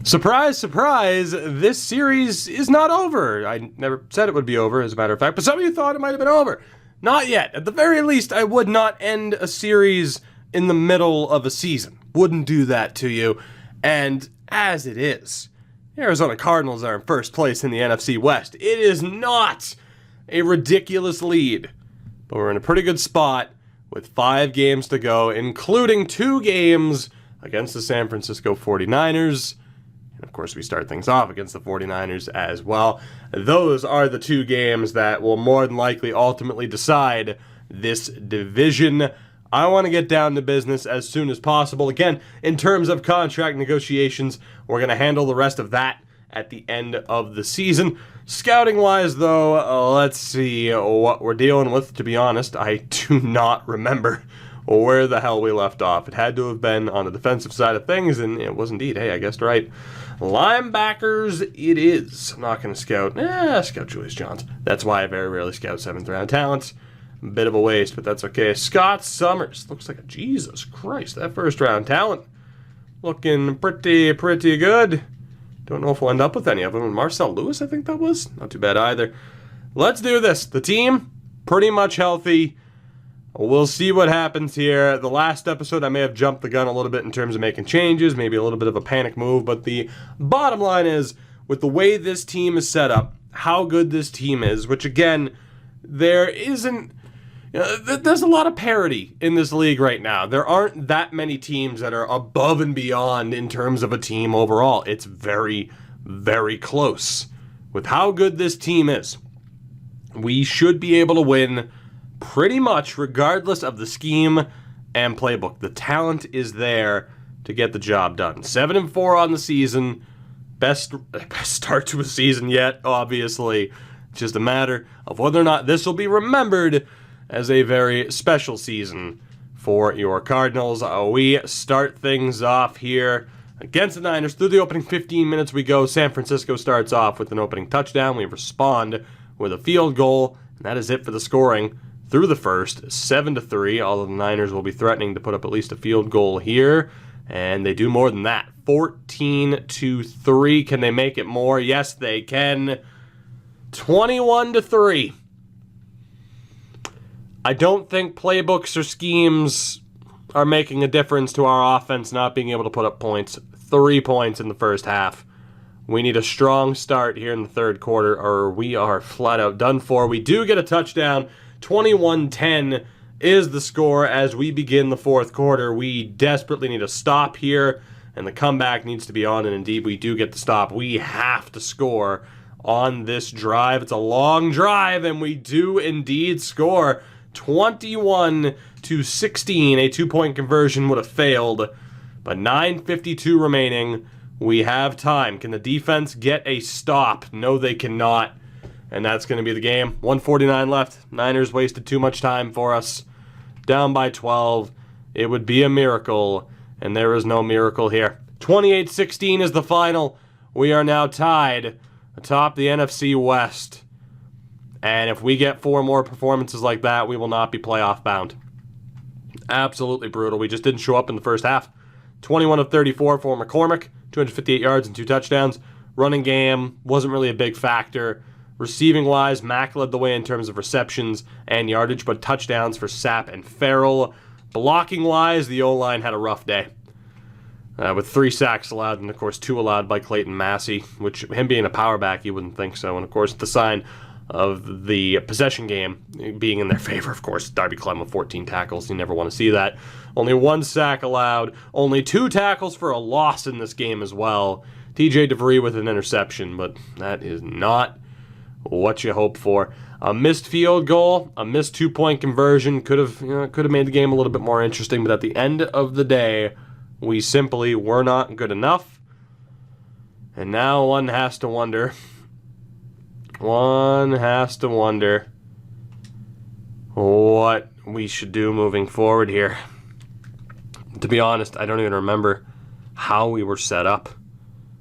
Surprise, surprise, this series is not over. I never said it would be over, as a matter of fact, but some of you thought it might have been over. Not yet. At the very least, I would not end a series in the middle of a season. Wouldn't do that to you. And as it is, the Arizona Cardinals are in first place in the NFC West. It is not a ridiculous lead, but we're in a pretty good spot with 5 games to go, including 2 games against the San Francisco 49ers. And of course, we start things off against the 49ers as well. Those are the 2 games that will more than likely ultimately decide this division. I want to get down to business as soon as possible. Again, in terms of contract negotiations, we're going to handle the rest of that at the end of the season. Scouting-wise, though, let's see what we're dealing with. To be honest, I do not remember where the hell we left off. It had to have been on the defensive side of things, and it was indeed. Hey, I guessed right. Linebackers, it is. I'm not going to scout Julius Johns. That's why I very rarely scout 7th round talents. A bit of a waste, but that's okay. Scott Summers. Looks like a Jesus Christ. That 1st round talent looking pretty good. Don't know if we'll end up with any of them. And Marcel Lewis, I think that was. Not too bad either. Let's do this. The team, pretty much healthy. We'll see what happens here. The last episode, I may have jumped the gun a little bit in terms of making changes, maybe a little bit of a panic move, but the bottom line is, with the way this team is set up, how good this team is, which again, there's a lot of parity in this league right now. There aren't that many teams that are above and beyond in terms of a team overall. It's very, very close. With how good this team is, we should be able to win pretty much regardless of the scheme and playbook. The talent is there to get the job done. 7-4 on the season. Best start to a season yet, obviously. It's just a matter of whether or not this will be remembered as a very special season for your Cardinals. We start things off here against the Niners. Through the opening 15 minutes we go. San Francisco starts off with an opening touchdown. We respond with a field goal, and that is it for the scoring through the first, 7-3, although the Niners will be threatening to put up at least a field goal here, and they do more than that. 14-3. Can they make it more? Yes, they can. 21-3. I don't think playbooks or schemes are making a difference to our offense not being able to put up points. 3 points in the first half. We need a strong start here in the third quarter, or we are flat out done for. We do get a touchdown. 21-10 is the score as we begin the fourth quarter. We desperately need a stop here, and the comeback needs to be on, and indeed we do get the stop. We have to score on this drive. It's a long drive, and we do indeed score. 21-16. A 2-point conversion would have failed, but 9:52 remaining. We have time. Can the defense get a stop? No, they cannot. And that's going to be the game. 1:49 left. Niners wasted too much time for us. Down by 12. It would be a miracle, and there is no miracle here. 28-16 is the final. We are now tied atop the NFC West. And if we get 4 more performances like that, we will not be playoff bound. Absolutely brutal. We just didn't show up in the first half. 21 of 34 for McCormick. 258 yards and 2 touchdowns. Running game wasn't really a big factor. Receiving-wise, Mack led the way in terms of receptions and yardage, but touchdowns for Sapp and Farrell. Blocking-wise, the O-line had a rough day. With 3 sacks allowed, and of course 2 allowed by Clayton Massey, which him being a power back, you wouldn't think so. And of course, the sign of the possession game being in their favor, of course. Darby Klemm with 14 tackles. You never want to see that. Only 1 sack allowed. Only 2 tackles for a loss in this game as well. TJ DeVree with an interception, but that is not what you hope for. A missed field goal, a missed 2-point conversion could have made the game a little bit more interesting, but at the end of the day, we simply were not good enough. And now one has to wonder what we should do moving forward here. To be honest, I don't even remember how we were set up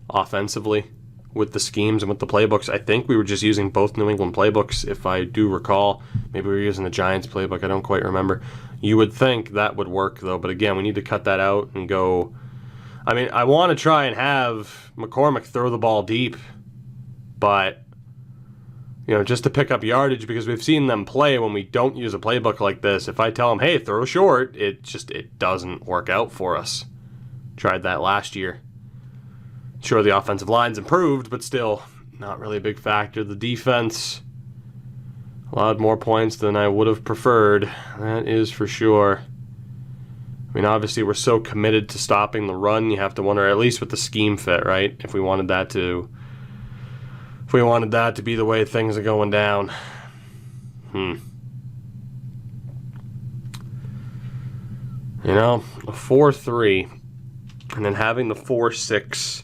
offensively with the schemes and with the playbooks. I think we were just using both New England playbooks, if I do recall. Maybe we were using the Giants playbook. I don't quite remember. You would think that would work, though. But again, we need to cut that out and go I mean, I want to try and have McCormick throw the ball deep, but, you know, just to pick up yardage, because we've seen them play when we don't use a playbook like this. If I tell them, hey, throw short, it doesn't work out for us. Tried that last year. Sure, the offensive line's improved, but still not really a big factor. The defense allowed more points than I would have preferred. That is for sure. I mean, obviously, we're so committed to stopping the run, you have to wonder, at least with the scheme fit, right? If we wanted that to be the way things are going down. You know, a 4-3, and then having the 4-6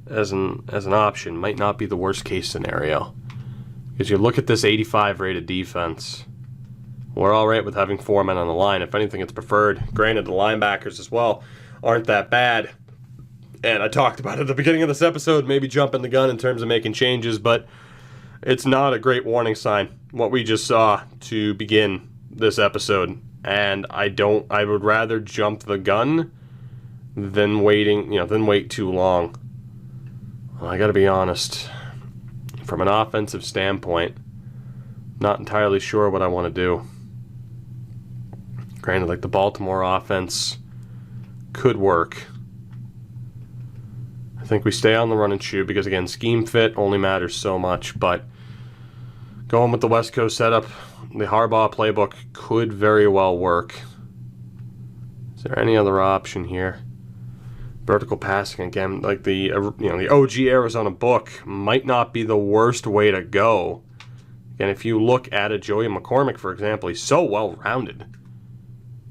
as an option might not be the worst case scenario. Because you look at this 85 rated defense, we're all right with having 4 men on the line. If anything, it's preferred. Granted, the linebackers as well aren't that bad. And I talked about it at the beginning of this episode, maybe jumping the gun in terms of making changes, but it's not a great warning sign, what we just saw to begin this episode. And I would rather jump the gun than wait too long. Well, I gotta be honest, from an offensive standpoint, not entirely sure what I want to do. Granted, like the Baltimore offense could work. I think we stay on the run and shoot because, again, scheme fit only matters so much, but going with the West Coast setup, the Harbaugh playbook could very well work. Is there any other option here? Vertical passing, again, like the OG Arizona book might not be the worst way to go. Again, if you look at a Joey McCormick, for example, he's so well-rounded,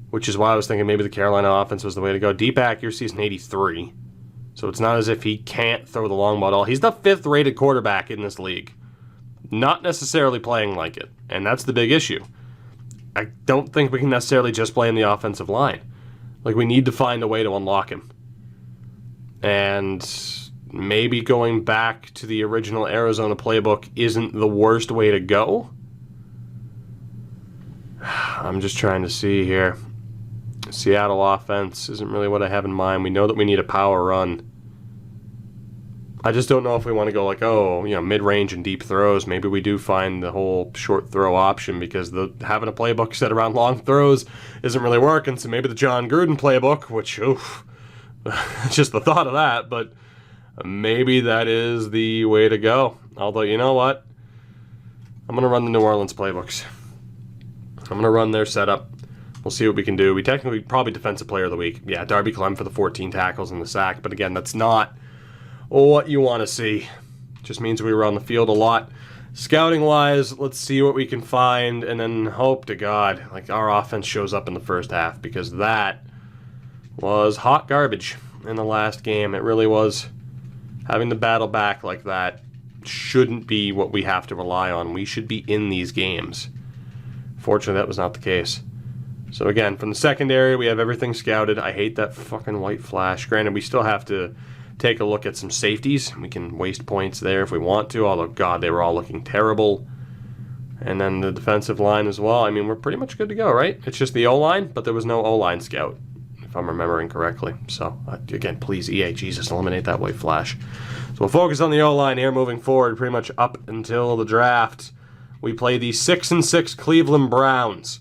which is why I was thinking maybe the Carolina offense was the way to go. Deep accuracy is an 83, so it's not as if he can't throw the long ball at all. He's the 5th rated quarterback in this league, not necessarily playing like it, and that's the big issue. I don't think we can necessarily just blame the offensive line. Like, we need to find a way to unlock him. And maybe going back to the original Arizona playbook isn't the worst way to go. I'm just trying to see here. Seattle offense isn't really what I have in mind. We know that we need a power run. I just don't know if we want to go like, mid-range and deep throws. Maybe we do find the whole short throw option because having a playbook set around long throws isn't really working. So maybe the John Gruden playbook, which, just the thought of that, but maybe that is the way to go. Although, you know what? I'm going to run the New Orleans playbooks. I'm going to run their setup. We'll see what we can do. We technically probably defensive player of the week. Yeah, Darby Klemm for the 14 tackles and the sack. But again, that's not what you want to see. Just means we were on the field a lot. Scouting-wise, let's see what we can find, and then hope to God, like, our offense shows up in the first half, because that was hot garbage in the last game. It really was. Having to battle back like that shouldn't be what we have to rely on. We should be in these games. Fortunately, that was not the case. So again, from the secondary, we have everything scouted. I hate that fucking white flash. Granted, we still have to take a look at some safeties. We can waste points there if we want to, although, God, they were all looking terrible. And then the defensive line as well. I mean, we're pretty much good to go, right? It's just the O-line, but there was no O-line scout, if I'm remembering correctly. So, again, please, EA, Jesus, eliminate that white flash. So we'll focus on the O-line here moving forward, pretty much up until the draft. We play the 6-6 Cleveland Browns,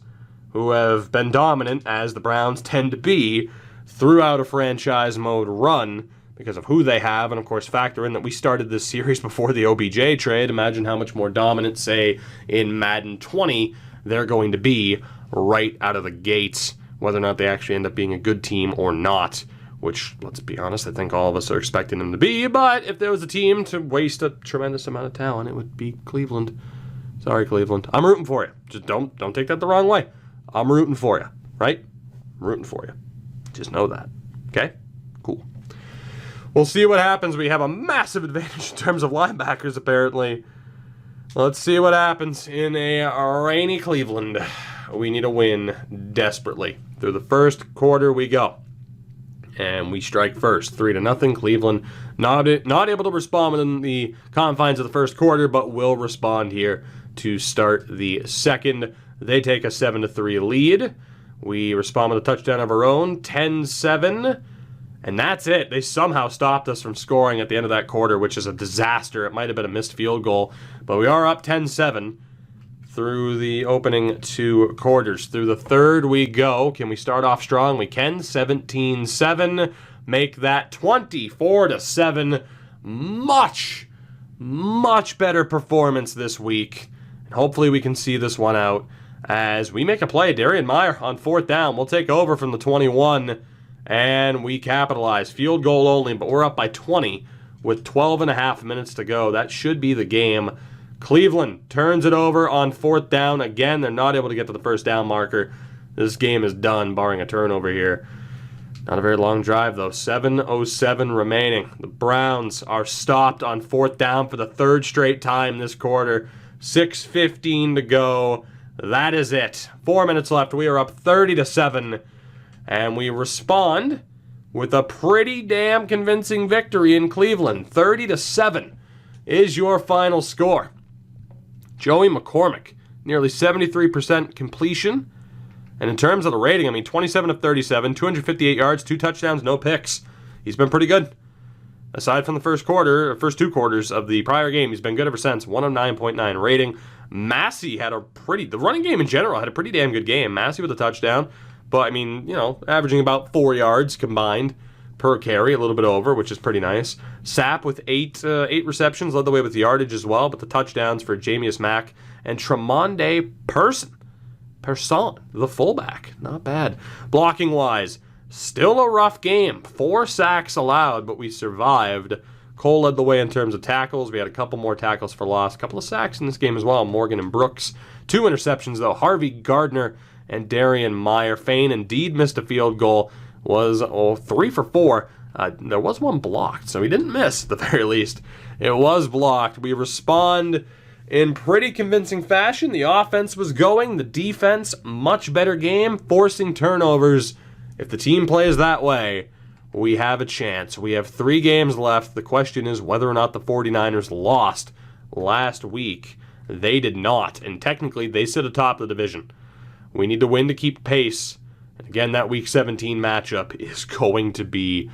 who have been dominant, as the Browns tend to be, throughout a franchise mode run because of who they have, and of course factor in that we started this series before the OBJ trade. Imagine how much more dominant, say, in Madden 20 they're going to be right out of the gates, whether or not they actually end up being a good team or not, which, let's be honest, I think all of us are expecting them to be. But if there was a team to waste a tremendous amount of talent, it would be Cleveland. Sorry, Cleveland. I'm rooting for you. Just don't take that the wrong way. I'm rooting for you, right? I'm rooting for you. Just know that. Okay? Cool. We'll see what happens. We have a massive advantage in terms of linebackers, apparently. Let's see what happens in a rainy Cleveland. We need a win desperately. Through the first quarter we go. And we strike first, 3-0. Cleveland not able to respond within the confines of the first quarter, but will respond here to start the second. They take a 7-3 lead. We respond with a touchdown of our own, 10-7. And that's it. They somehow stopped us from scoring at the end of that quarter, which is a disaster. It might have been a missed field goal, but we are up 10-7 through the opening 2 quarters. Through the third we go. Can we start off strong? We can. 17-7. Make that 24-7. Much better performance this week. And hopefully we can see this one out as we make a play. Darian Meyer on 4th down. We'll take over from the 21, and we capitalize. Field goal only, but we're up by 20 with 12.5 minutes to go. That should be the game. Cleveland turns it over on 4th down. Again, they're not able to get to the first down marker. This game is done, barring a turnover here. Not a very long drive, though. 7:07 remaining. The Browns are stopped on 4th down for the 3rd straight time this quarter. 6:15 to go. That is it. 4 minutes left. We are up 30-7. And we respond with a pretty damn convincing victory in Cleveland. 30-7 is your final score. Joey McCormick, nearly 73% completion. And in terms of the rating, I mean, 27 of 37, 258 yards, 2 touchdowns, no picks. He's been pretty good. Aside from the first 2 quarters of the prior game, he's been good ever since. 109.9 rating. Massey had the running game in general had a pretty damn good game. Massey with a touchdown. But, I mean, averaging about 4 yards combined per carry, a little bit over, which is pretty nice. Sapp with 8 receptions, led the way with yardage as well, but the touchdowns for Mack and Tremonde Person, the fullback. Not bad. Blocking-wise, still a rough game. 4 sacks allowed, but we survived. Cole led the way in terms of tackles. We had a couple more tackles for loss. A couple of sacks in this game as well. Morgan and Brooks. 2 interceptions, though. Harvey Gardner and Darian Meyer. Fane indeed missed a field goal. Was 3 for 4. There was one blocked, so he didn't miss at the very least. It was blocked. We respond in pretty convincing fashion. The offense was going. The defense, much better game, forcing turnovers. If the team plays that way, we have a chance. We have 3 games left. The question is whether or not the 49ers lost last week. They did not, and technically they sit atop the division. We need to win to keep pace. And again, that Week 17 matchup is going to be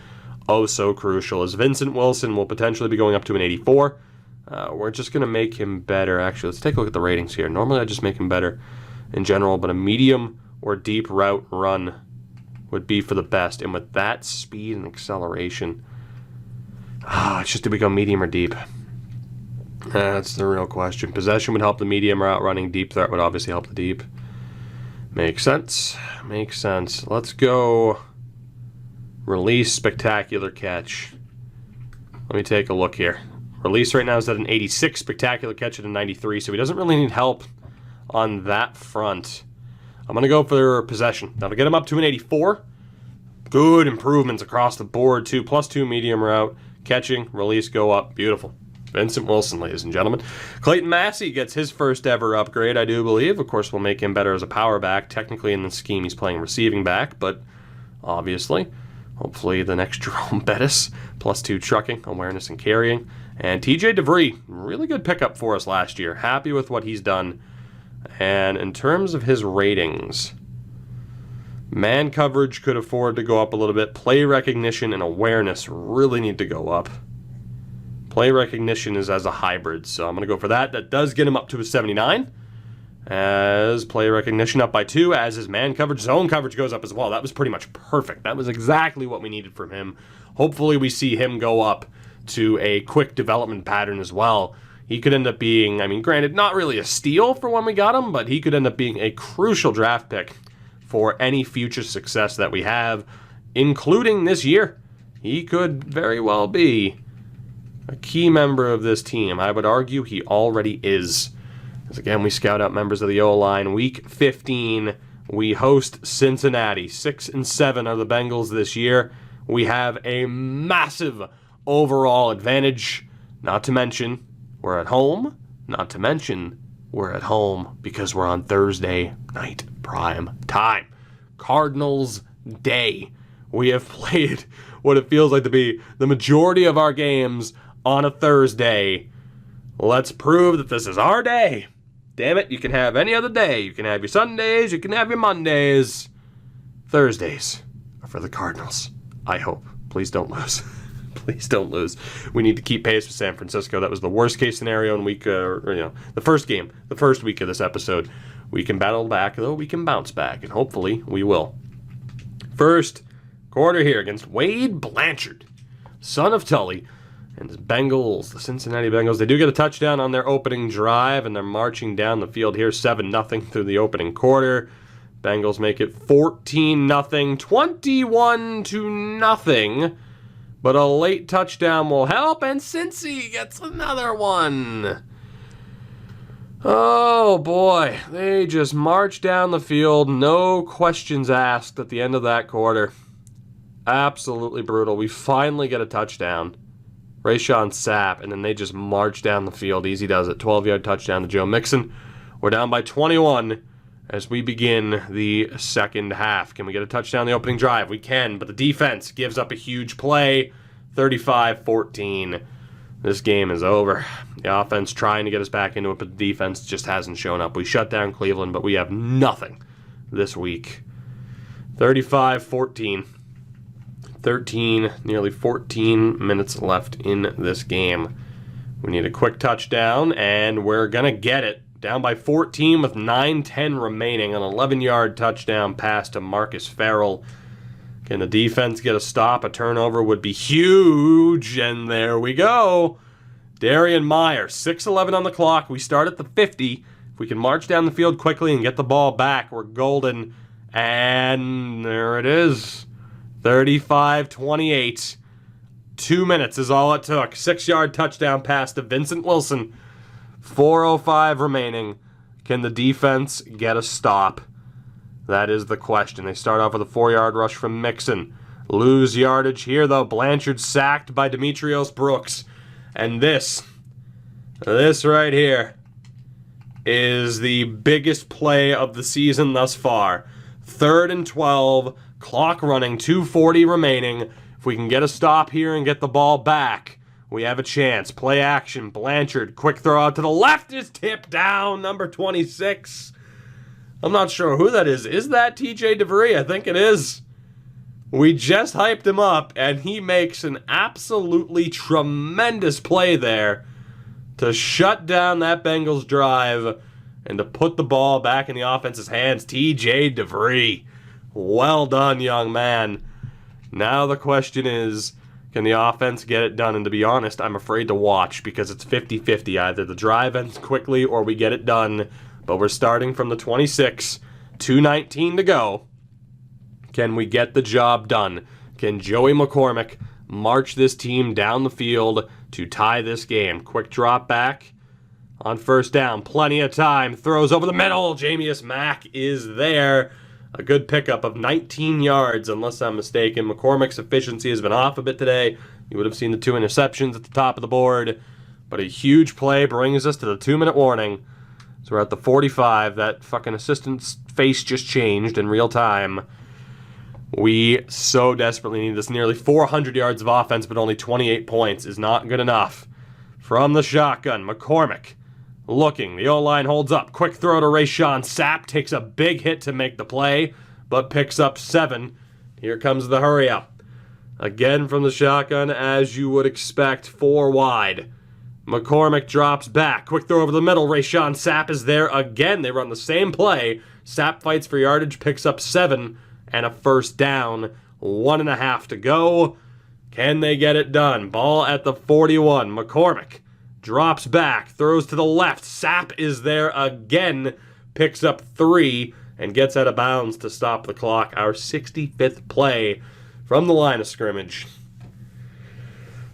oh so crucial, as Vincent Wilson will potentially be going up to an 84. We're just going to make him better. Actually, let's take a look at the ratings here. Normally I just make him better in general, but a medium or deep route run would be for the best. And with that speed and acceleration, it's just, do we go medium or deep? That's the real question. Possession would help the medium route running. Deep threat would obviously help the deep. Makes sense. Makes sense. Let's go release, spectacular catch. Let me take a look here. Release right now is at an 86, spectacular catch at a 93, so he doesn't really need help on that front. I'm going to go for possession. That'll get him up to an 84. Good improvements across the board, too. +2 medium route. Catching, release, go up. Beautiful. Vincent Wilson, ladies and gentlemen. Clayton Massey gets his first ever upgrade, I do believe. Of course, we'll make him better as a power back. Technically, in the scheme, he's playing receiving back, but obviously, hopefully the next Jerome Bettis. +2 trucking, awareness, and carrying. And TJ DeVree, really good pickup for us last year. Happy with what he's done. And in terms of his ratings, man coverage could afford to go up a little bit. Play recognition and awareness really need to go up. Play recognition is as a hybrid, so I'm going to go for that. That does get him up to a 79. As play recognition up by 2, as his man coverage, zone coverage goes up as well. That was pretty much perfect. That was exactly what we needed from him. Hopefully we see him go up to a quick development pattern as well. He could end up being, I mean, granted, not really a steal for when we got him, but he could end up being a crucial draft pick for any future success that we have, including this year. He could very well be a key member of this team. I would argue he already is. As again, we scout out members of the O-line. Week 15, we host Cincinnati. 6-7 are the Bengals this year. We have a massive overall advantage. Not to mention, we're at home. Not to mention, we're at home because we're on Thursday night prime time. Cardinals Day. We have played what it feels like to be the majority of our games on a Thursday. Let's prove that this is our day. Damn it, you can have any other day. You can have your Sundays, you can have your Mondays. Thursdays are for the Cardinals, I hope. Please don't lose. Please don't lose. We need to keep pace with San Francisco. That was the worst case scenario in the first game, the first week of this episode. We can battle back, though. We can bounce back, and hopefully we will. First quarter here against Wade Blanchard, son of Tully, and his Bengals, the Cincinnati Bengals. They do get a touchdown on thetheir opening drive, and they're marching down the field here 7-0 through the opening quarter. Bengals make it 14-0, 21-0. But a late touchdown will help, and Cincy gets another one. Oh, boy. They just march down the field. No questions asked at the end of that quarter. Absolutely brutal. We finally get a touchdown. Rayshon Sapp, and then they just march down the field. Easy does it. 12-yard touchdown to Joe Mixon. We're down by 21 as we begin the second half. Can we get a touchdown on the opening drive? We can, but the defense gives up a huge play. 35-14. This game is over. The offense trying to get us back into it, but the defense just hasn't shown up. We shut down Cleveland, but we have nothing this week. 35-14. Nearly 14 minutes left in this game. We need a quick touchdown, and we're going to get it. Down by 14 with 9:10 remaining. An 11-yard touchdown pass to Marcus Farrell. Can the defense get a stop? A turnover would be huge, and there we go. Darian Meyer, 6:11 on the clock. We start at the 50. If we can march down the field quickly and get the ball back, we're golden. And there it is. 35-28. 2 minutes is all it took. 6-yard touchdown pass to Vincent Wilson. 4:05 remaining. Can the defense get a stop? That is the question. They start off with a 4-yard rush from Mixon. Lose yardage here, though. Blanchard sacked by Demetrios Brooks. And this right here is the biggest play of the season thus far. 3rd and 12, clock running, 2:40 remaining. If we can get a stop here and get the ball back, we have a chance. Play action. Blanchard, quick throw out to the left is tipped down. Number 26. I'm not sure who that is. Is that TJ DeVree? I think it is. We just hyped him up, and he makes an absolutely tremendous play there to shut down that Bengals drive and to put the ball back in the offense's hands. TJ DeVree. Well done, young man. Now the question is, can the offense get it done? And to be honest, I'm afraid to watch because it's 50-50. Either the drive ends quickly or we get it done. But we're starting from the 26, 2:19 to go. Can we get the job done? Can Joey McCormick march this team down the field to tie this game? Quick drop back on first down. Plenty of time. Throws over the middle. Jamius Mack is there. A good pickup of 19 yards, unless I'm mistaken. McCormick's efficiency has been off a bit today. You would have seen the 2 interceptions at the top of the board. But a huge play brings us to the 2-minute warning. So we're at the 45. That fucking assistant's face just changed in real time. We so desperately need this. Nearly 400 yards of offense, but only 28 points is not good enough. From the shotgun, McCormick looking. The O-line holds up. Quick throw to Rayshon Sapp. Takes a big hit to make the play, but picks up 7. Here comes the hurry up. Again from the shotgun, as you would expect, 4 wide. McCormick drops back. Quick throw over the middle. Rayshon Sapp is there again. They run the same play. Sapp fights for yardage, picks up 7, and a first down. 1.5 to go. Can they get it done? Ball at the 41. McCormick drops back, throws to the left. Sapp is there again, picks up 3, and gets out of bounds to stop the clock. Our 65th play from the line of scrimmage.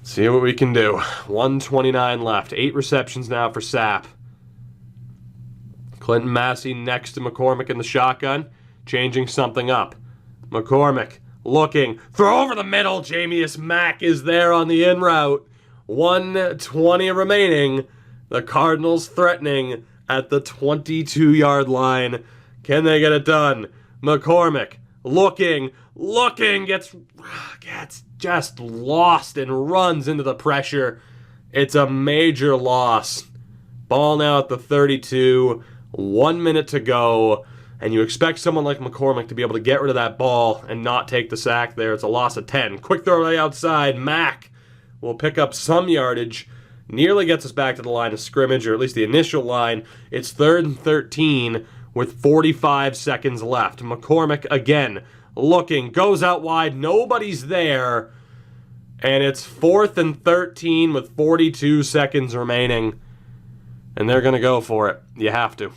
See what we can do. 1:29 left. 8 receptions now for Sapp. Clinton Massey next to McCormick in the shotgun, changing something up. McCormick looking. Throw over the middle. Jamius Mack is there on the in route. 1:20 remaining. The Cardinals threatening at the 22-yard line. Can they get it done? McCormick looking, gets just lost and runs into the pressure. It's a major loss. Ball now at the 32. 1 minute to go. and you expect someone like McCormick to be able to get rid of that ball and not take the sack there. It's a loss of 10. Quick throw right outside. Mack will pick up some yardage. Nearly gets us back to the line of scrimmage, or at least the initial line. It's 3rd and 13 with 45 seconds left. McCormick again looking, goes out wide. Nobody's there. And it's 4th and 13 with 42 seconds remaining. And they're going to go for it. You have to.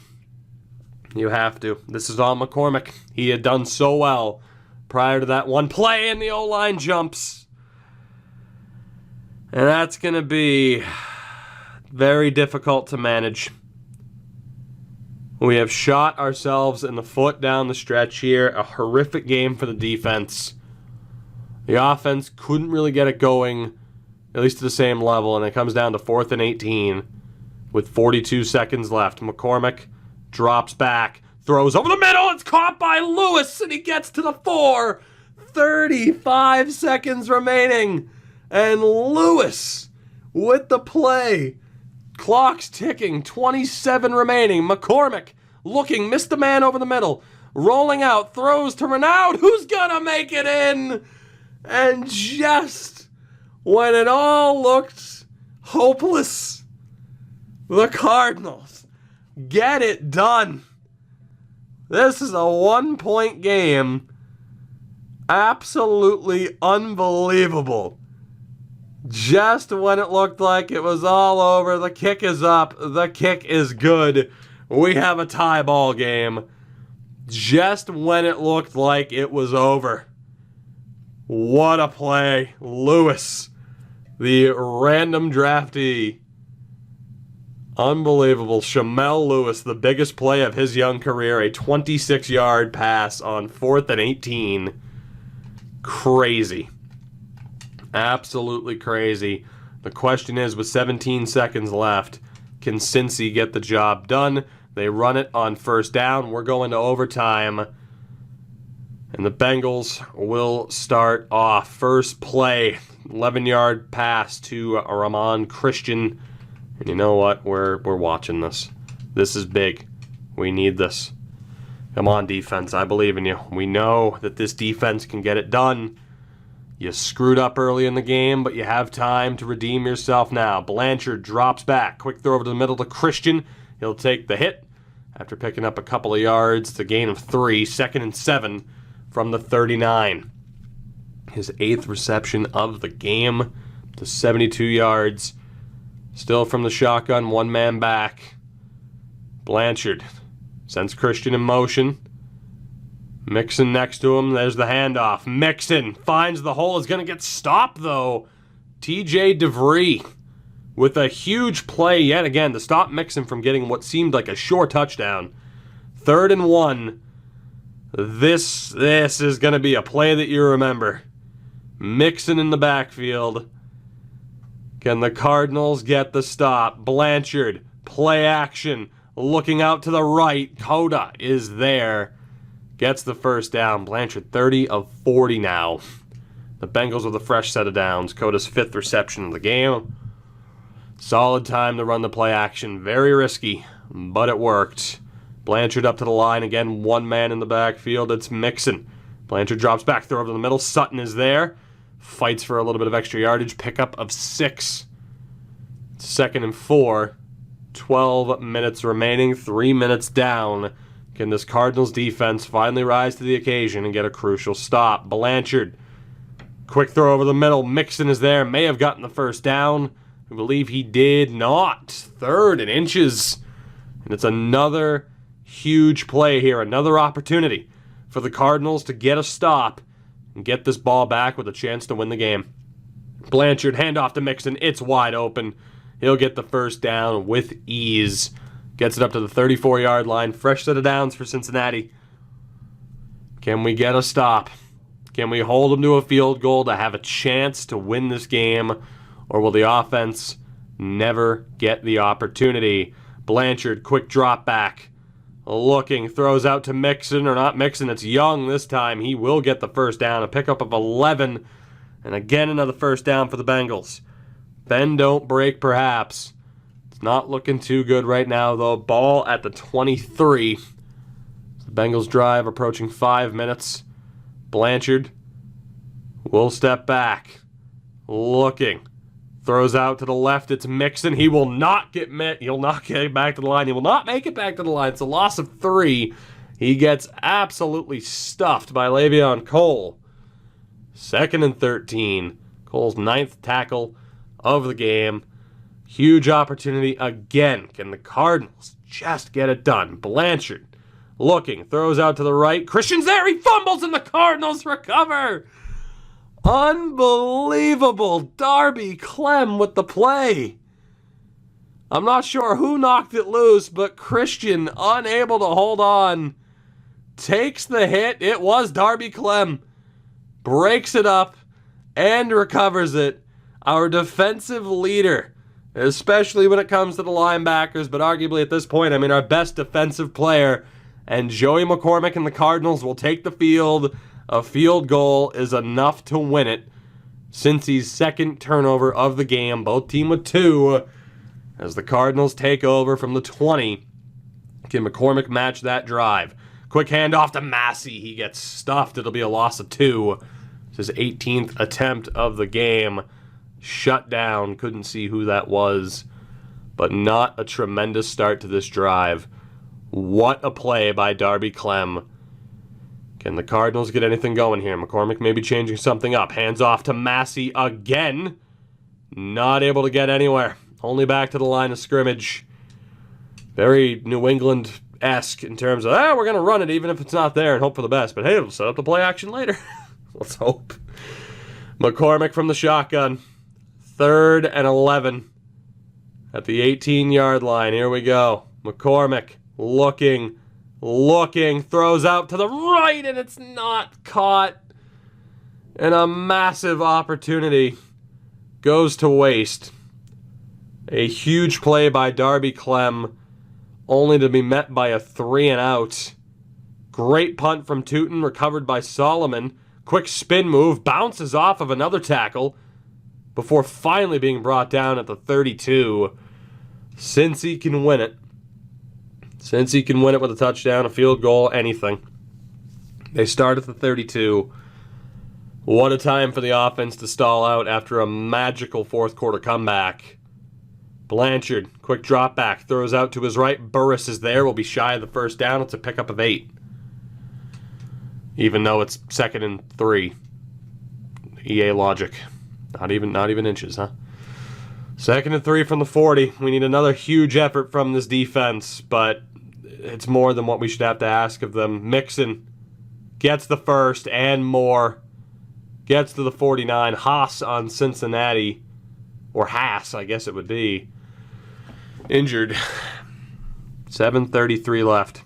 You have to. This is on McCormick. He had done so well prior to that one play, and the O-line jumps. And that's going to be very difficult to manage. We have shot ourselves in the foot down the stretch here. A horrific game for the defense. The offense couldn't really get it going, at least to the same level, and it comes down to 4th and 18 with 42 seconds left. McCormick drops back, throws over the middle. It's caught by Lewis, and he gets to the 4. 35 seconds remaining, and Lewis with the play. Clock's ticking, 27 remaining. McCormick looking, missed the man over the middle. Rolling out, throws to Reynaud, who's gonna make it in? And just when it all looked hopeless, the Cardinals get it done. This is a 1-point game. Absolutely unbelievable. Just when it looked like it was all over, the kick is up, the kick is good. We have a tie ball game. Just when it looked like it was over. What a play. Lewis, the random draftee. Unbelievable. Shamel Lewis, the biggest play of his young career. A 26-yard pass on 4th and 18. Crazy. Absolutely crazy. The question is, with 17 seconds left, can Cincy get the job done? They run it on 1st down. We're going to overtime. And the Bengals will start off. First play, 11-yard pass to Ramon Christian. And you know what? We're watching this. This is big. We need this. Come on, defense. I believe in you. We know that this defense can get it done. You screwed up early in the game, but you have time to redeem yourself now. Blanchard drops back. Quick throw over to the middle to Christian. He'll take the hit after picking up a couple of yards. It's a gain of 3. 2nd and 7 from the 39. His 8th reception of the game to 72 yards. Still from the shotgun, one man back. Blanchard sends Christian in motion. Mixon next to him. There's the handoff. Mixon finds the hole. Is going to get stopped, though. TJ DeVree with a huge play yet again to stop Mixon from getting what seemed like a sure touchdown. 3rd and 1. This is going to be a play that you remember. Mixon in the backfield. Can the Cardinals get the stop? Blanchard, play action. Looking out to the right. Coda is there. Gets the 1st down. Blanchard 30 of 40 now. The Bengals with a fresh set of downs. Coda's 5th reception of the game. Solid time to run the play action. Very risky, but it worked. Blanchard up to the line. Again, one man in the backfield. It's Mixon. Blanchard drops back. Throw over to the middle. Sutton is there. Fights for a little bit of extra yardage. Pickup of 6. 2nd and 4. 12 minutes remaining. 3 minutes down. Can this Cardinals defense finally rise to the occasion and get a crucial stop? Blanchard. Quick throw over the middle. Mixon is there. May have gotten the 1st down. I believe he did not. 3rd and inches. And it's another huge play here. Another opportunity for the Cardinals to get a stop and get this ball back with a chance to win the game. Blanchard, handoff to Mixon. It's wide open. He'll get the 1st down with ease. Gets it up to the 34-yard line. Fresh set of downs for Cincinnati. Can we get a stop? Can we hold them to a field goal to have a chance to win this game? Or will the offense never get the opportunity? Blanchard, quick drop back. Looking, throws out to Mixon, or not Mixon, it's Young this time. He will get the 1st down, a pickup of 11. And again, another 1st down for the Bengals. Bend don't break, perhaps. It's not looking too good right now, though. Ball at the 23. The Bengals drive approaching 5 minutes. Blanchard will step back. Looking. Throws out to the left. It's Mixon. He will not get He'll not get back to the line. He will not make it back to the line. It's a loss of 3. He gets absolutely stuffed by Le'Veon Cole. 2nd and 13. Cole's 9th tackle of the game. Huge opportunity again. Can the Cardinals just get it done? Blanchard looking. Throws out to the right. Christian's there. He fumbles and the Cardinals recover. Unbelievable. Darby Klemm with the play. I'm not sure who knocked it loose, but Christian, unable to hold on, takes the hit. It was Darby Klemm. Breaks it up and recovers it. Our defensive leader, especially when it comes to the linebackers, but arguably at this point, our best defensive player. And Joey McCormick and the Cardinals will take the field. A field goal is enough to win it. Cincy's 2nd turnover of the game. Both team with 2. As the Cardinals take over from the 20. Can McCormick match that drive? Quick handoff to Massey. He gets stuffed. It'll be a loss of 2. It's his 18th attempt of the game. Shut down. Couldn't see who that was. But not a tremendous start to this drive. What a play by Darby Klemm. Can the Cardinals get anything going here? McCormick maybe changing something up. Hands off to Massey again. Not able to get anywhere. Only back to the line of scrimmage. Very New England-esque in terms of, we're going to run it even if it's not there and hope for the best. But hey, it'll set up the play action later. Let's hope. McCormick from the shotgun. 3rd and 11. At the 18-yard line. Here we go. McCormick looking, throws out to the right, and it's not caught. And a massive opportunity goes to waste. A huge play by Darby Klemm, only to be met by a 3 and out. Great punt from Tootin, recovered by Solomon. Quick spin move, bounces off of another tackle before finally being brought down at the 32. Cincy can win it. Cincy can win it with a touchdown, a field goal, anything. They start at the 32. What a time for the offense to stall out after a magical 4th quarter comeback. Blanchard, quick drop back, throws out to his right. Burris is there, will be shy of the first down. It's a pickup of 8. Even though it's 2nd and 3. EA logic. Not even inches, huh? 2nd and 3 from the 40. We need another huge effort from this defense, but it's more than what we should have to ask of them. Mixon gets the first and more. Gets to the 49. Haas on Cincinnati. Or Haas, I guess it would be. Injured. 7:33 left.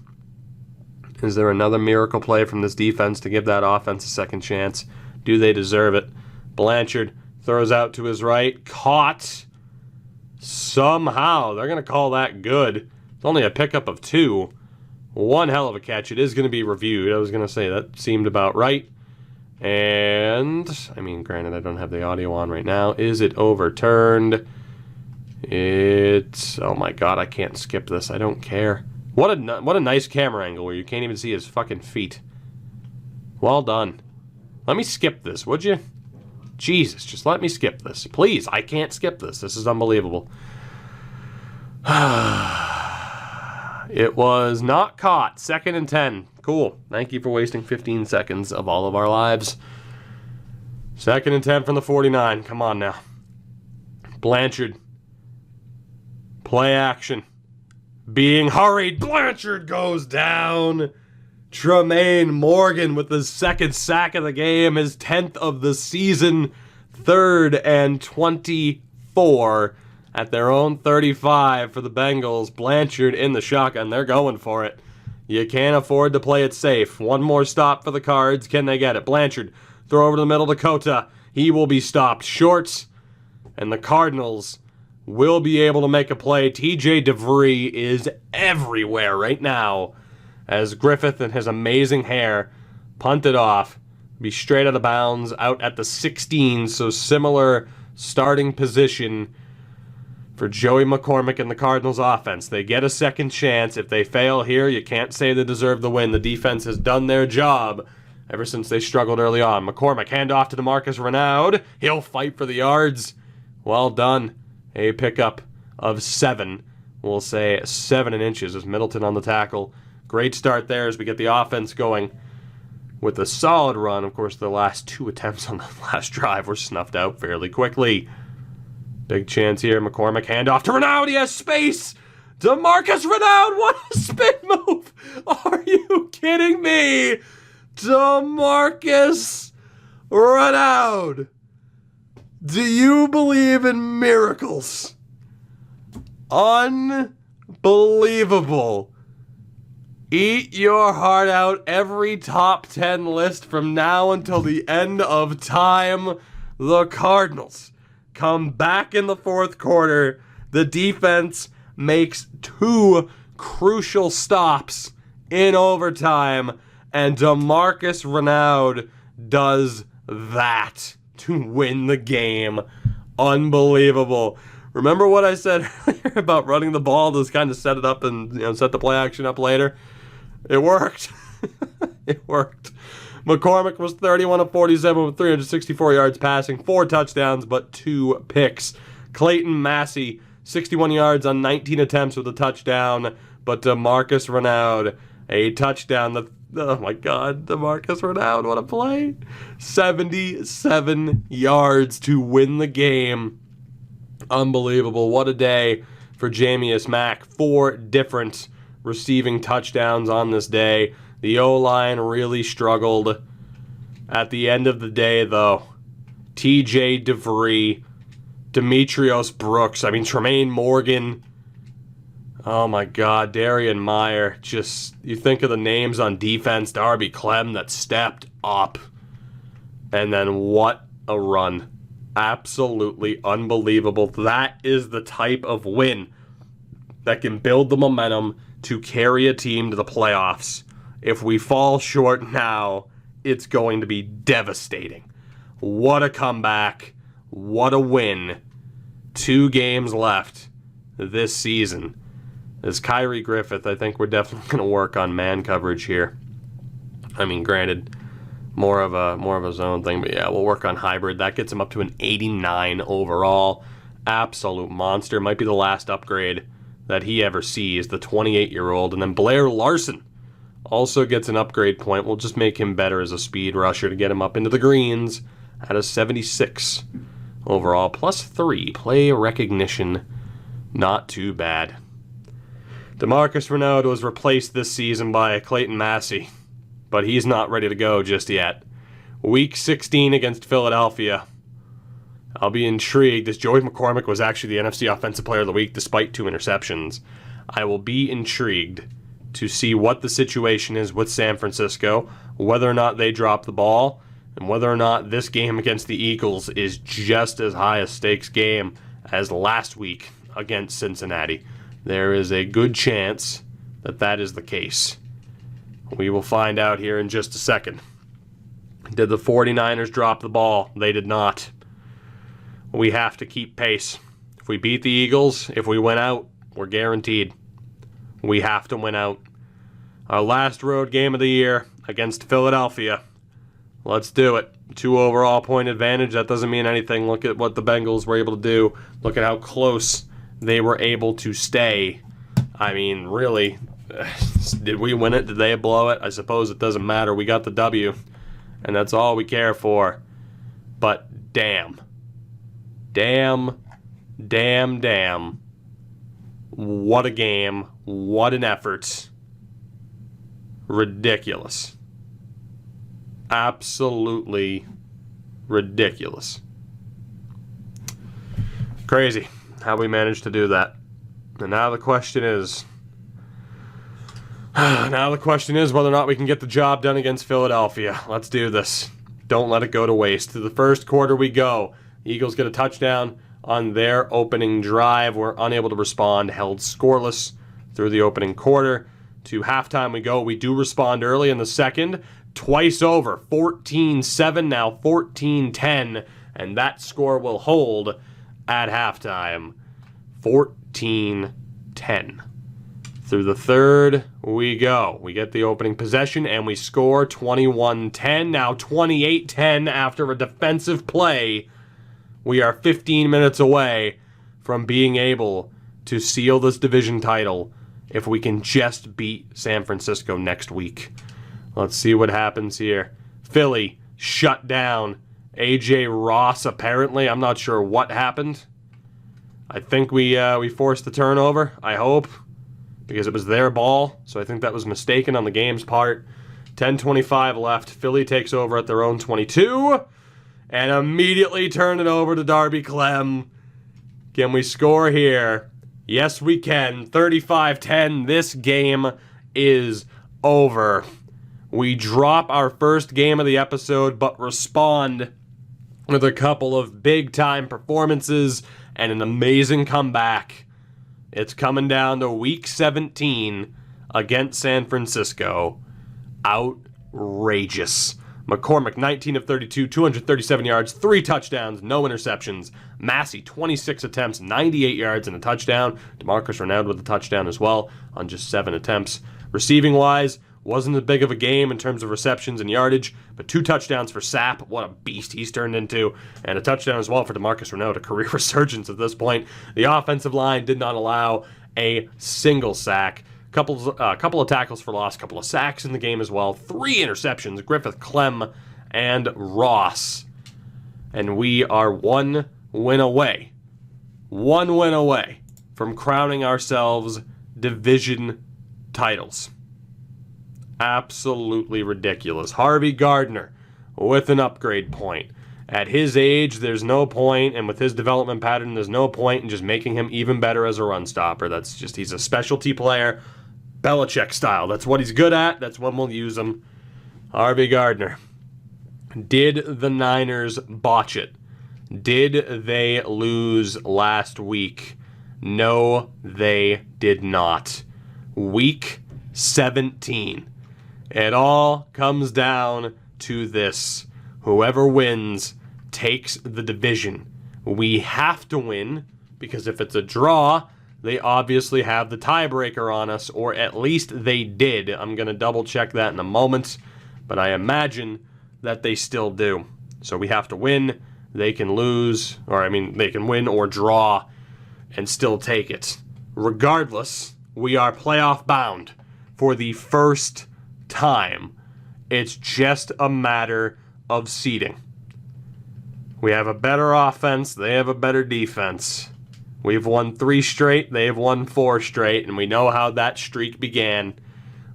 Is there another miracle play from this defense to give that offense a second chance? Do they deserve it? Blanchard throws out to his right. Caught. Somehow. They're going to call that good. It's only a pickup of 2. One hell of a catch. It is going to be reviewed. I was going to say that seemed about right. And, granted, I don't have the audio on right now. Is it overturned? It's... Oh my god, I can't skip this. I don't care. What a nice camera angle where you can't even see his fucking feet. Well done. Let me skip this, would you? Jesus, just let me skip this. Please, I can't skip this. This is unbelievable. It was not caught. 2nd and 10. Cool. Thank you for wasting 15 seconds of all of our lives. 2nd and 10 from the 49. Come on now. Blanchard. Play action. Being hurried. Blanchard goes down. Tremaine Morgan with his 2nd sack of the game. His 10th of the season. 3rd and 24 at their own 35 for the Bengals. Blanchard in the shotgun. They're going for it. You can't afford to play it safe. One more stop for the Cards. Can they get it? Blanchard. Throw over to the middle to Cota. He will be stopped short. And the Cardinals will be able to make a play. TJ DeVree is everywhere right now as Griffith and his amazing hair punted off. Be straight out of bounds out at the 16. So similar starting position for Joey McCormick and the Cardinals offense. They get a second chance. If they fail here, you can't say they deserve the win. The defense has done their job ever since they struggled early on. McCormick, handoff to DeMarcus Reynaud. He'll fight for the yards. Well done. A pickup of 7. We'll say 7 inches as Middleton on the tackle. Great start there as we get the offense going with a solid run. Of course, the last 2 attempts on the last drive were snuffed out fairly quickly. Big chance here. McCormick, handoff to Reynaud. He has space. DeMarcus Reynaud, what a spin move. Are you kidding me? DeMarcus Reynaud. Do you believe in miracles? Unbelievable. Eat your heart out. Every top 10 list from now until the end of time. The Cardinals come back in the fourth quarter. The defense makes 2 crucial stops in overtime, and DeMarcus Reynaud does that to win the game. Unbelievable. Remember what I said earlier about running the ball to kind of set it up and set the play action up later? It worked. It worked. McCormick was 31 of 47 with 364 yards passing, 4 touchdowns, but 2 picks. Clayton Massey, 61 yards on 19 attempts with a touchdown, but DeMarcus Reynaud, a touchdown. Oh my God, DeMarcus Reynaud, what a play. 77 yards to win the game. Unbelievable. What a day for Mack. 4 different receiving touchdowns on this day. The O-line really struggled. At the end of the day, though, TJ DeVree, Demetrios Brooks, Tremaine Morgan, oh my God, Darian Meyer. Just, you think of the names on defense, Darby Klemm that stepped up. And then what a run. Absolutely unbelievable. That is the type of win that can build the momentum to carry a team to the playoffs. If we fall short now, it's going to be devastating. What a comeback. What a win. 2 games left this season. As Kyrie Griffith, I think we're definitely going to work on man coverage here. Granted, more of a zone thing, but yeah, we'll work on hybrid. That gets him up to an 89 overall. Absolute monster. Might be the last upgrade that he ever sees, the 28-year-old. And then Blair Larson also gets an upgrade point. We'll just make him better as a speed rusher to get him up into the greens at a 76 overall. Plus 3 play recognition. Not too bad. DeMarcus Reynaud was replaced this season by Clayton Massey, but he's not ready to go just yet. Week 16 against Philadelphia. I'll be intrigued, as Joey McCormick was actually the NFC Offensive Player of the Week despite 2 interceptions. I will be intrigued to see what the situation is with San Francisco, whether or not they drop the ball, and whether or not this game against the Eagles is just as high a stakes game as last week against Cincinnati. There is a good chance that that is the case. We will find out here in just a second. Did the 49ers drop the ball? They did not. We have to keep pace. If we beat the Eagles, if we win out, we're guaranteed. We have to win out. Our last road game of the year against Philadelphia. Let's do it. 2 overall point advantage. That doesn't mean anything. Look at what the Bengals were able to do. Look at how close they were able to stay. Really, did we win it? Did they blow it? I suppose it doesn't matter. We got the W, and that's all we care for. But damn. What a game. What an effort. Ridiculous. Absolutely ridiculous. Crazy how we managed to do that. And now the question is whether or not we can get the job done against Philadelphia. Let's do this. Don't let it go to waste. To the first quarter we go. The Eagles get a touchdown on their opening drive. We're unable to respond, held scoreless through the opening quarter. To halftime we go. We do respond early in the second. Twice over. 14-7, now 14-10. And that score will hold at halftime. 14-10. Through the third, we go. We get the opening possession, and we score 21-10. Now 28-10 after a defensive play. We are 15 minutes away from being able to seal this division title if we can just beat San Francisco next week. Let's see what happens here. Philly shut down. A.J. Ross, apparently. I'm not sure what happened. I think we forced the turnover, I hope, because it was their ball, so I think that was mistaken on the game's part. 10:25 left. Philly takes over at their own 22 and immediately turn it over to Darby Klemm. Can we score here? Yes, we can. 35-10. This game is over. We drop our first game of the episode, but respond with a couple of big-time performances and an amazing comeback. It's coming down to Week 17 against San Francisco. Outrageous. McCormick, 19 of 32, 237 yards, 3 touchdowns, no interceptions. Massey, 26 attempts, 98 yards and a touchdown. DeMarcus Reynaud with a touchdown as well on just 7 attempts. Receiving-wise, wasn't as big of a game in terms of receptions and yardage, but 2 touchdowns for Sapp. What a beast he's turned into. And a touchdown as well for DeMarcus Reynaud, a career resurgence at this point. The offensive line did not allow a single sack. Couple of tackles for loss, couple of sacks in the game as well. 3 interceptions, Griffith, Klemm, and Ross. And we are 1 win away. 1 win away from crowning ourselves division titles. Absolutely ridiculous. Harvey Gardner with an upgrade point. At his age, there's no point, and with his development pattern, there's no point in just making him even better as a run stopper. That's just, he's a specialty player, Belichick style. That's what he's good at. That's when we'll use him. Harvey Gardner. Did the Niners botch it? Did they lose last week? No, they did not. Week 17. It all comes down to this. Whoever wins takes the division. We have to win, because if it's a draw, they obviously have the tiebreaker on us, or at least they did. I'm going to double check that in a moment, but I imagine that they still do. So we have to win. They can lose, they can win or draw and still take it. Regardless, we are playoff bound for the first time. It's just a matter of seeding. We have a better offense. They have a better defense. We've won 3 straight. They have won 4 straight, and we know how that streak began.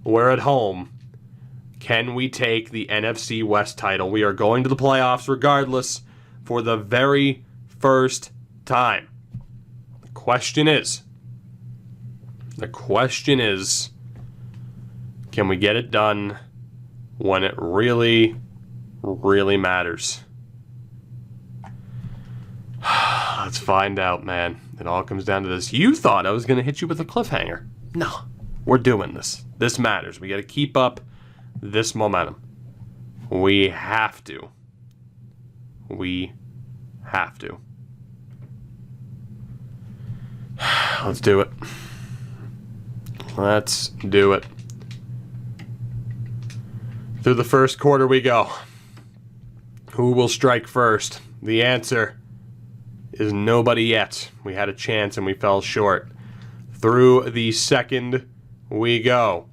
We're at home. Can we take the NFC West title? We are going to the playoffs regardless for the very first time. The question is, can we get it done when it really, really matters? Let's find out, man. It all comes down to this. You thought I was going to hit you with a cliffhanger. No, we're doing this. This matters. We got to keep up this momentum. We have to. We have to. Let's do it. Let's do it. Through the first quarter we go. Who will strike first? The answer is nobody yet. We had a chance and we fell short. Through the second we go.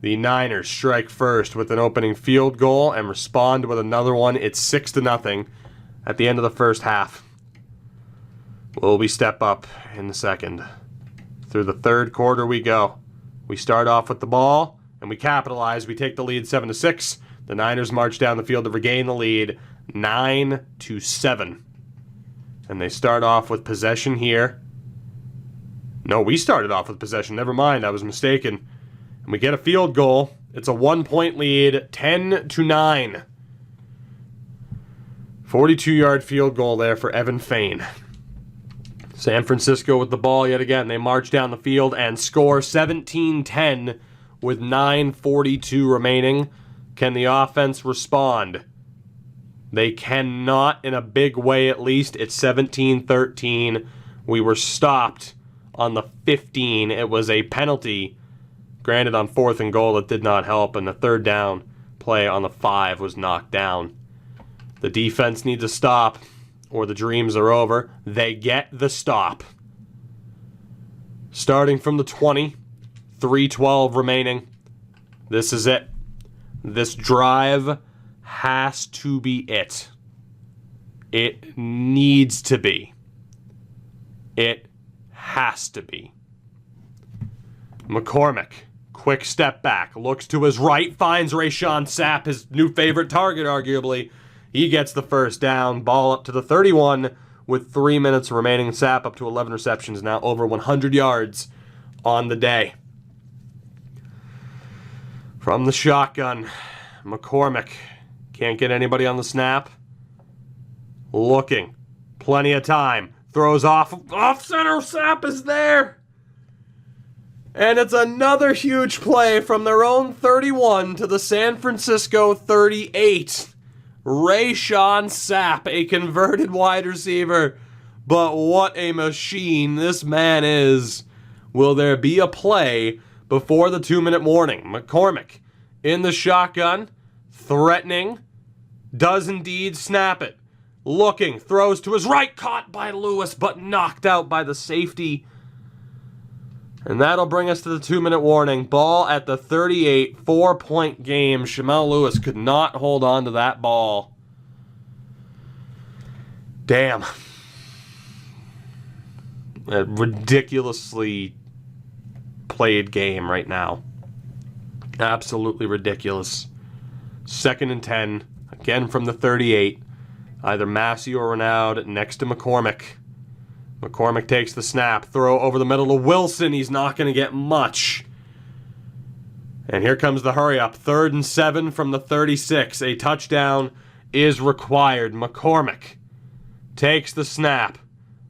The Niners strike first with an opening field goal and respond with another one. It's 6-0 at the end of the first half. Will we step up in the second? Through the third quarter we go. We start off with the ball and we capitalize. We take the lead 7-6. The Niners march down the field to regain the lead 9-7. And they start off with possession here. No, we started off with possession. Never mind, I was mistaken. And we get a field goal. It's a 1-point lead, 10-9. 42-yard field goal there for Evan Fain. San Francisco with the ball yet again. They march down the field and score 17-10 with 9:42 remaining. Can the offense respond? They cannot in a big way at least. It's 17-13. We were stopped on the 15. It was a penalty granted on 4th and goal that did not help, and the 3rd down play on the 5 was knocked down. The defense needs a stop, or the dreams are over. They get the stop. Starting from the 20, 3:12 remaining. This is it. This drive has to be it. It needs to be. It has to be. McCormick, quick step back, looks to his right, finds Reynaud, Sapp, his new favorite target, arguably. He gets the first down, ball up to the 31 with 3 minutes remaining. Sapp up to 11 receptions, now over 100 yards on the day. From the shotgun, McCormick can't get anybody on the snap. Looking, plenty of time, throws off center, Sapp is there. And it's another huge play from their own 31 to the San Francisco 38. Reynaud Sapp, a converted wide receiver. But what a machine this man is. Will there be a play before the 2-minute warning? McCormick in the shotgun, threatening, does indeed snap it. Looking, throws to his right, caught by Lewis, but knocked out by the safety. And that'll bring us to the 2-minute warning. Ball at the 38, 4-point game. Shamel Lewis could not hold on to that ball. Damn. A ridiculously played game right now. Absolutely ridiculous. 2nd and 10, again from the 38. Either Massey or Reynaud next to McCormick. McCormick takes the snap, throw over the middle to Wilson. He's not going to get much. And here comes the hurry up. 3rd and 7 from the 36. A touchdown is required. McCormick takes the snap,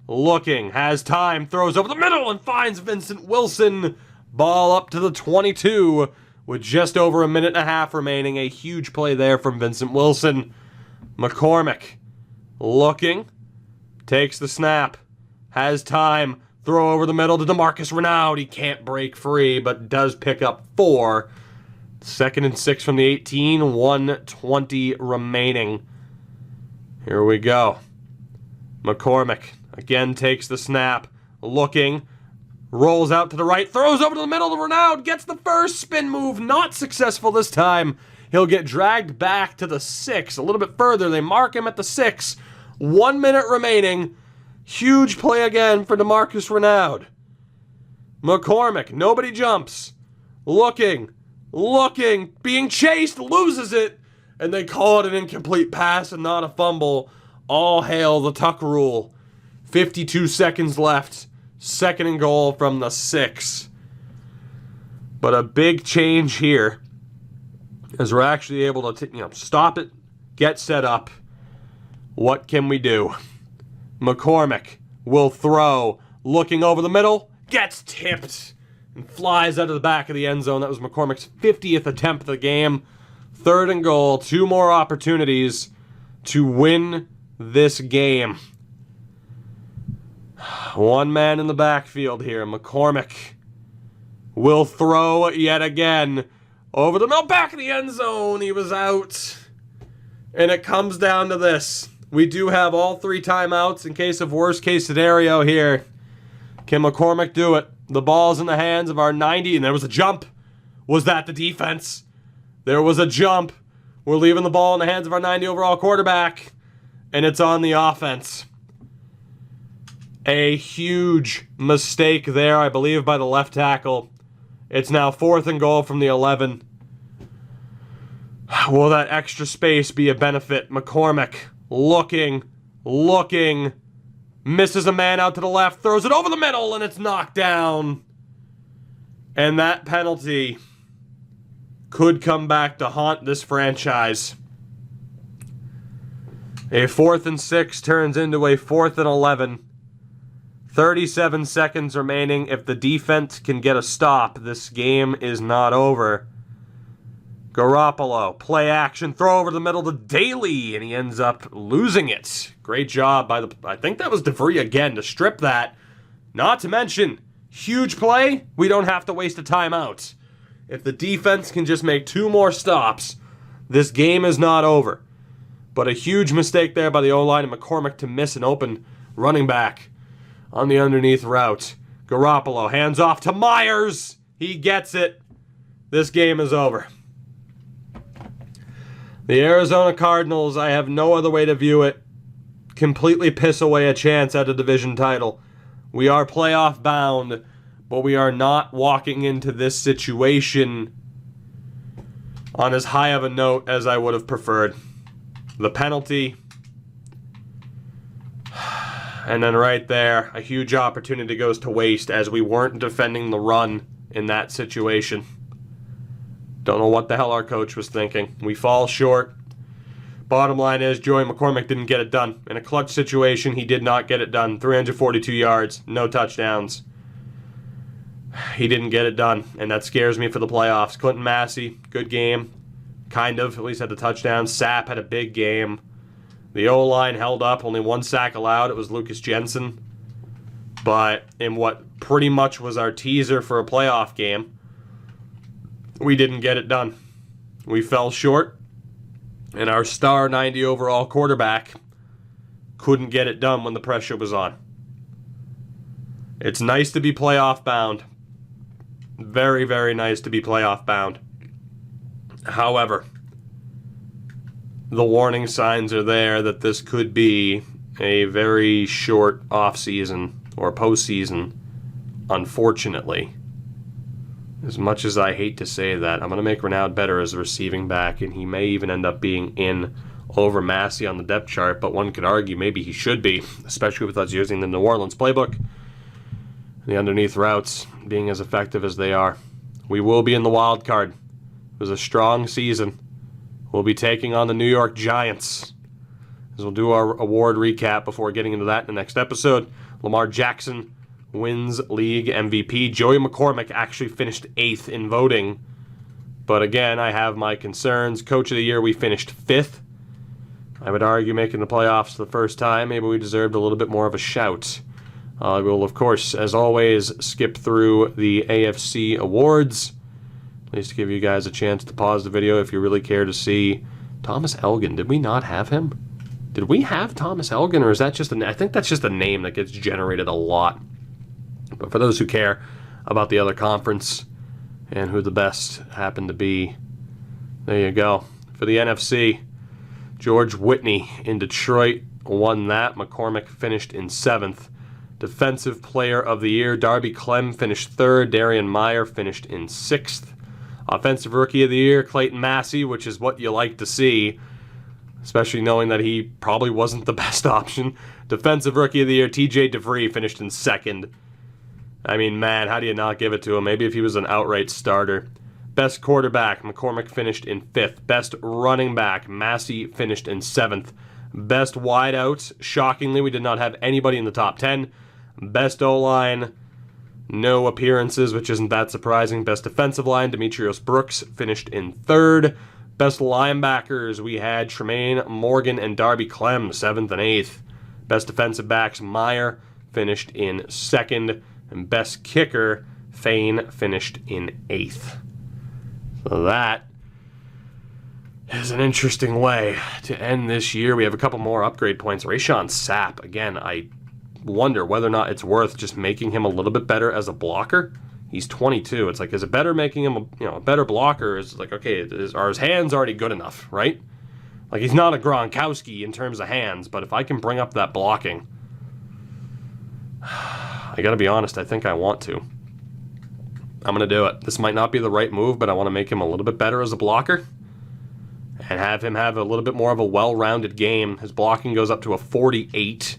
looking, has time, throws over the middle and finds Vincent Wilson. Ball up to the 22 with just over a minute and a half remaining. A huge play there from Vincent Wilson. McCormick looking, takes the snap, has time, throw over the middle to DeMarcus Reynaud. He can't break free, but does pick up 4. 2nd and 6 from the 18, 1:20 remaining. Here we go. McCormick again takes the snap, looking, rolls out to the right, throws over to the middle to Reynaud, gets the first spin move, not successful this time. He'll get dragged back to the 6, a little bit further. They mark him at the 6. 1 minute remaining. Huge play again for DeMarcus Reynaud. McCormick, nobody jumps. Looking, being chased, loses it, and they call it an incomplete pass and not a fumble. All hail the Tuck rule. 52 seconds left. 2nd and goal from the 6. But a big change here, as we're actually able to stop it, get set up. What can we do? McCormick will throw, looking over the middle, gets tipped, and flies out of the back of the end zone. That was McCormick's 50th attempt of the game. 3rd and goal, 2 more opportunities to win this game. One man in the backfield here. McCormick will throw yet again. Over the middle, back of the end zone. He was out. And it comes down to this. We do have all 3 timeouts in case of worst case scenario here. Can McCormick do it? The ball's in the hands of our 90, and there was a jump. Was that the defense? There was a jump. We're leaving the ball in the hands of our 90 overall quarterback, and it's on the offense. A huge mistake there, I believe, by the left tackle. It's now 4th and goal from the 11. Will that extra space be a benefit? McCormick looking, misses a man out to the left, throws it over the middle, and it's knocked down. And that penalty could come back to haunt this franchise. A 4th and 6 turns into a 4th and 11. 37 seconds remaining. If the defense can get a stop, this game is not over. Garoppolo, play action, throw over the middle to Daly, and he ends up losing it. Great job by I think that was DeVry again to strip that. Not to mention, huge play, we don't have to waste a timeout. If the defense can just make 2 more stops, this game is not over. But a huge mistake there by the O-line and McCormick to miss an open running back on the underneath route. Garoppolo hands off to Myers. He gets it. This game is over. The Arizona Cardinals, I have no other way to view it, completely piss away a chance at a division title. We are playoff bound, but we are not walking into this situation on as high of a note as I would have preferred. The penalty, and then right there, a huge opportunity goes to waste as we weren't defending the run in that situation. Don't know what the hell our coach was thinking. We fall short. Bottom line is, Joey McCormick didn't get it done. In a clutch situation, he did not get it done. 342 yards, no touchdowns. He didn't get it done, and that scares me for the playoffs. Clinton Massey, good game. Kind of, at least had the touchdown. Sapp had a big game. The O-line held up, only 1 sack allowed. It was Lucas Jensen. But in what pretty much was our teaser for a playoff game, we didn't get it done. We fell short, and our star 90 overall quarterback couldn't get it done when the pressure was on. It's nice to be playoff bound. Very, very nice to be playoff bound. However, the warning signs are there that this could be a very short offseason or postseason, unfortunately. As much as I hate to say that, I'm going to make Reynaud better as a receiving back, and he may even end up being in over Massey on the depth chart, but one could argue maybe he should be, especially with us using the New Orleans playbook. The underneath routes being as effective as they are. We will be in the wild card. It was a strong season. We'll be taking on the New York Giants. As we'll do our award recap before getting into that in the next episode. Lamar Jackson wins league MVP. Joey McCormick actually finished 8th in voting. But again, I have my concerns. Coach of the Year, we finished 5th. I would argue making the playoffs the first time, maybe we deserved a little bit more of a shout. We'll, of course, as always, skip through the AFC awards. At least to give you guys a chance to pause the video if you really care to see. Thomas Elgin, did we not have him? Did we have Thomas Elgin, or is that just I think that's just a name that gets generated a lot. But for those who care about the other conference and who the best happened to be, there you go. For the NFC, George Whitney in Detroit won that. McCormick finished in 7th. Defensive Player of the Year, Darby Klemm finished 3rd. Darian Meyer finished in 6th. Offensive Rookie of the Year, Clayton Massey, which is what you like to see, especially knowing that he probably wasn't the best option. Defensive Rookie of the Year, TJ DeVree finished in 2nd. I mean, man, how do you not give it to him? Maybe if he was an outright starter. Best quarterback, McCormick finished in 5th. Best running back, Massey finished in 7th. Best wideout, shockingly, we did not have anybody in the top 10. Best O-line, no appearances, which isn't that surprising. Best defensive line, Demetrios Brooks finished in 3rd. Best linebackers, we had Tremaine Morgan and Darby Klemm, 7th and 8th. Best defensive backs, Meyer finished in 2nd. And best kicker, Fane finished in 8th. So that is an interesting way to end this year. We have a couple more upgrade points. Rayshon Sapp, again, I wonder whether or not it's worth just making him a little bit better as a blocker. He's 22. It's like, is it better making him a better blocker? Is like, okay, are his hands already good enough, right? Like, he's not a Gronkowski in terms of hands, but if I can bring up that blocking, I gotta be honest, I think I want to. I'm gonna do it. This might not be the right move, but I want to make him a little bit better as a blocker and have him have a little bit more of a well-rounded game. His blocking goes up to a 48.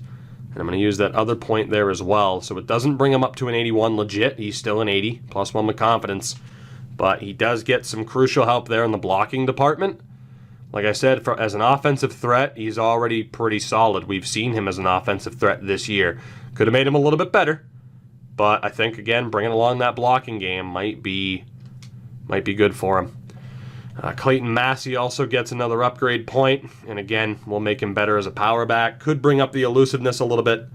And I'm going to use that other point there as well. So it doesn't bring him up to an 81 legit. He's still an 80, +1 with confidence. But he does get some crucial help there in the blocking department. Like I said, as an offensive threat, he's already pretty solid. We've seen him as an offensive threat this year. Could have made him a little bit better. But I think, again, bringing along that blocking game might be good for him. Clayton Massey also gets another upgrade point, and again, we'll make him better as a power back. Could bring up the elusiveness a little bit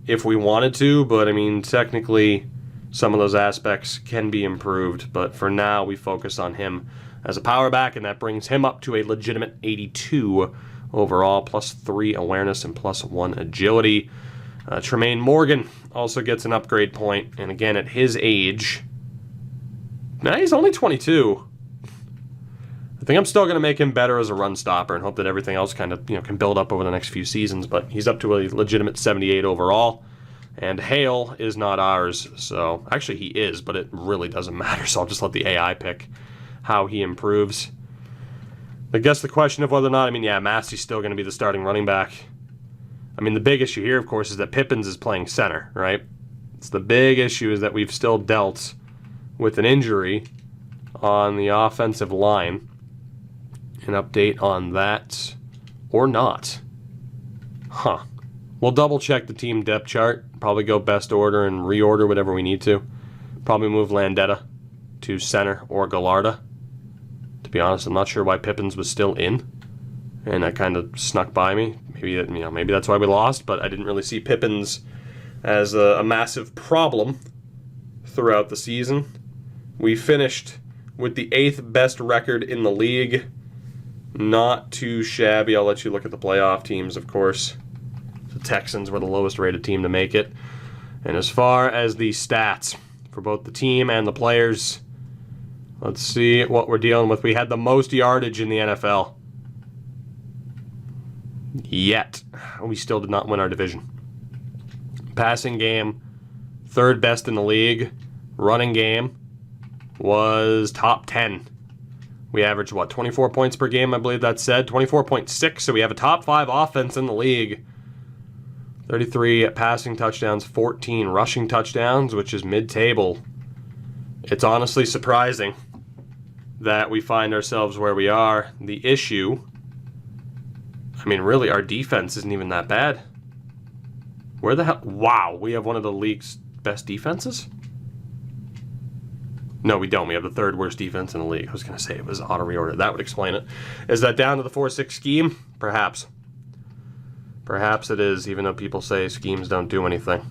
if we wanted to, but I mean, technically, some of those aspects can be improved, but for now we focus on him as a power back, and that brings him up to a legitimate 82 overall, +3 awareness and +1 agility. Tremaine Morgan also gets an upgrade point, and again at his age, now he's only 22. I think I'm still going to make him better as a run stopper and hope that everything else kind of can build up over the next few seasons, but he's up to a legitimate 78 overall. And Hale is not ours, so actually he is, but it really doesn't matter, so I'll just let the AI pick how he improves. I guess the question of whether or not, Massey's still going to be the starting running back. The big issue here, of course, is that Pippens is playing center, right? It's the big issue is that we've still dealt with an injury on the offensive line. An update on that or not. Huh. We'll double check the team depth chart, probably go best order and reorder whatever we need to. Probably move Landeta to center or Gallarda. To be honest, I'm not sure why Pippens was still in, and that kind of snuck by me. Maybe that's why we lost, but I didn't really see Pippens as a massive problem throughout the season. We finished with the 8th best record in the league. Not too shabby. I'll let you look at the playoff teams, of course. The Texans were the lowest rated team to make it. And as far as the stats for both the team and the players, let's see what we're dealing with. We had the most yardage in the NFL. Yet, we still did not win our division. Passing game, 3rd best in the league. Running game was top 10. We averaged, 24 points per game, I believe that said. 24.6, so we have a top 5 offense in the league. 33 passing touchdowns, 14 rushing touchdowns, which is mid-table. It's honestly surprising that we find ourselves where we are. The issue, really, our defense isn't even that bad. Where the hell? Wow, we have one of the league's best defenses? No, we don't. We have the 3rd worst defense in the league. I was going to say it was auto-reorder. That would explain it. Is that down to the 4-6 scheme? Perhaps. Perhaps it is, even though people say schemes don't do anything.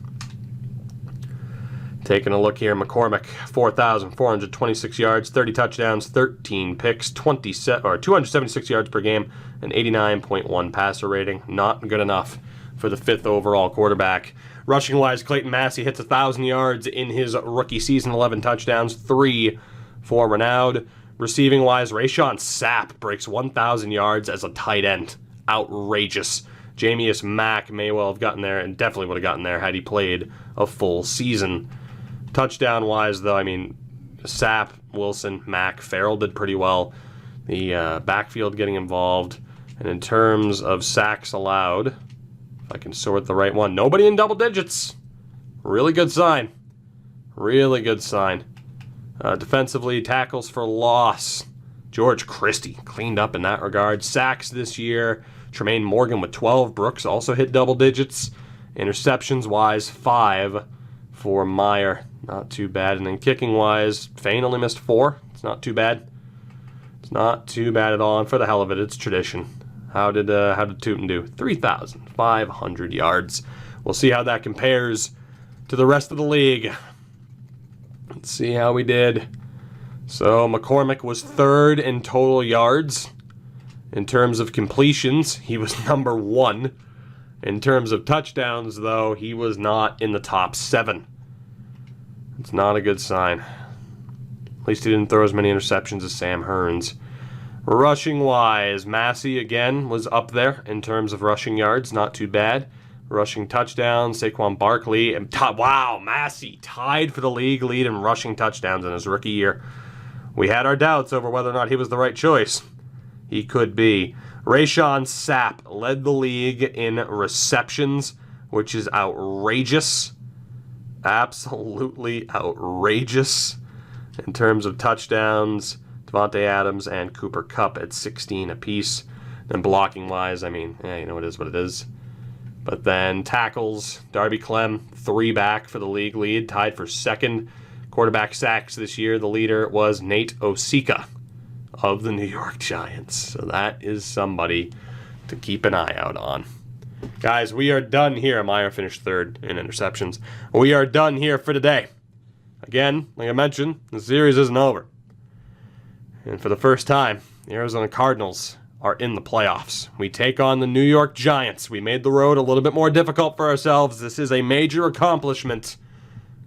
Taking a look here, McCormick, 4,426 yards, 30 touchdowns, 13 picks, 276 yards per game, and 89.1 passer rating. Not good enough for the 5th overall quarterback. Rushing-wise, Clayton Massey hits 1,000 yards in his rookie season, 11 touchdowns, 3 for Reynaud. Receiving-wise, Sapp breaks 1,000 yards as a tight end. Outrageous. Jamius Mack may well have gotten there, and definitely would have gotten there had he played a full season. Touchdown-wise, though, Sapp, Wilson, Mack, Farrell did pretty well. The backfield getting involved. And in terms of sacks allowed, if I can sort the right one, nobody in double digits. Really good sign. Really good sign. Defensively, tackles for loss. George Christie cleaned up in that regard. Sacks this year. Tremaine Morgan with 12. Brooks also hit double digits. Interceptions-wise, 5 for Meyer. Not too bad. And then kicking-wise, Fane only missed 4. It's not too bad. It's not too bad at all. And for the hell of it, it's tradition. How did Tootin do? 3,500 yards. We'll see how that compares to the rest of the league. Let's see how we did. So McCormick was 3rd in total yards. In terms of completions, he was number 1. In terms of touchdowns, though, he was not in the top 7. It's not a good sign. At least he didn't throw as many interceptions as Sam Hearns. Rushing-wise, Massey, again, was up there in terms of rushing yards. Not too bad. Rushing touchdowns, Saquon Barkley. And wow, Massey tied for the league lead in rushing touchdowns in his rookie year. We had our doubts over whether or not he was the right choice. He could be. Sapp led the league in receptions, which is outrageous. Absolutely outrageous. In terms of touchdowns, Devontae Adams and Cooper Kupp at 16 apiece. And blocking-wise, it is what it is. But then tackles, Darby Klemm, 3 back for the league lead, tied for 2nd. Quarterback sacks this year, the leader was Nate Osika of the New York Giants. So that is somebody to keep an eye out on. Guys, we are done here. Meyer finished 3rd in interceptions. We are done here for today. again, like I mentioned, the series isn't over. And for the first time, the Arizona Cardinals are in the playoffs. We take on the New York Giants. We made the road a little bit more difficult for ourselves. This is a major accomplishment.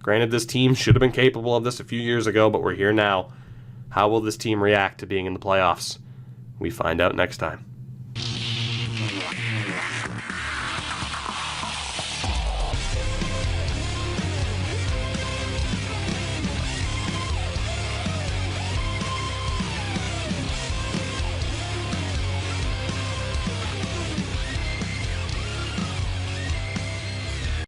Granted, this team should have been capable of this a few years ago, but we're here now. How will this team react to being in the playoffs? We find out next time.